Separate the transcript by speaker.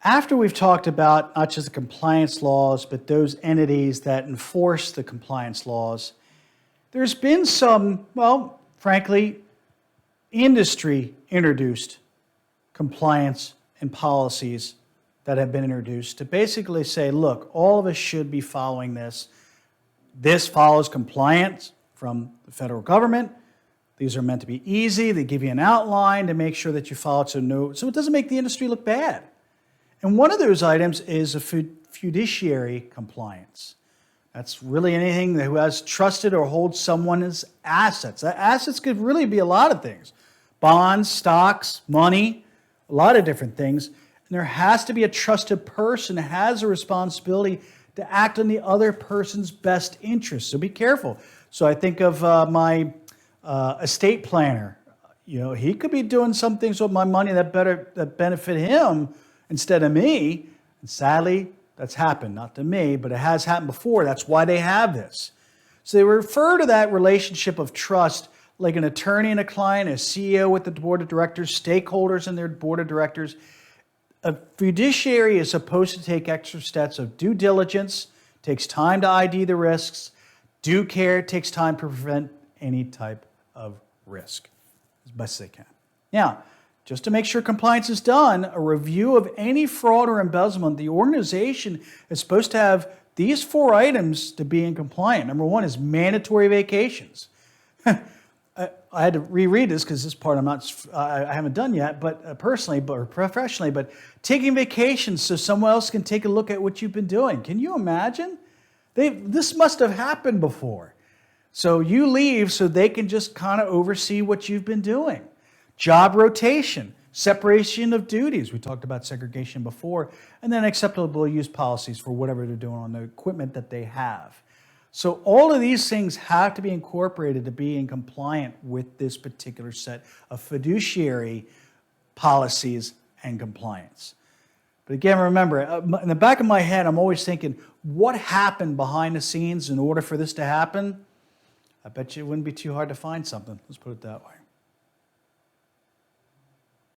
Speaker 1: After we've talked about not just the compliance laws, but those entities that enforce the compliance laws, there's been some, well, frankly, industry-introduced compliance and policies that have been introduced to basically say, look, all of us should be following this. This follows compliance from the federal government. These are meant to be easy. They give you an outline to make sure that you follow it so it doesn't make the industry look bad. And one of those items is a fiduciary compliance. That's really anything who has trusted or holds someone's assets. That assets could really be a lot of things. Bonds, stocks, money, a lot of different things. And there has to be a trusted person who has a responsibility to act in the other person's best interest. So be careful. So I think of my estate planner. You know, he could be doing some things with my money that benefit him instead of me. And sadly, that's happened, not to me, but it has happened before. That's why they have this. So they refer to that relationship of trust like an attorney and a client, a CEO with the board of directors, stakeholders in their board of directors. A fiduciary is supposed to take extra steps of due diligence, takes time to ID the risks, due care, takes time to prevent any type of risk as best as they can. Now, just to make sure compliance is done, a review of any fraud or embezzlement, the organization is supposed to have these 4 items to be in compliance. Number 1 is mandatory vacations. I had to reread this because this part I haven't done yet, but personally or professionally, but taking vacations so someone else can take a look at what you've been doing. Can you imagine? This must have happened before. So you leave so they can just kind of oversee what you've been doing. Job rotation, separation of duties. We talked about segregation before. And then acceptable use policies for whatever they're doing on the equipment that they have. So all of these things have to be incorporated to be in compliant with this particular set of fiduciary policies and compliance. But again, remember, in the back of my head, I'm always thinking, what happened behind the scenes in order for this to happen? I bet you it wouldn't be too hard to find something. Let's put it that way.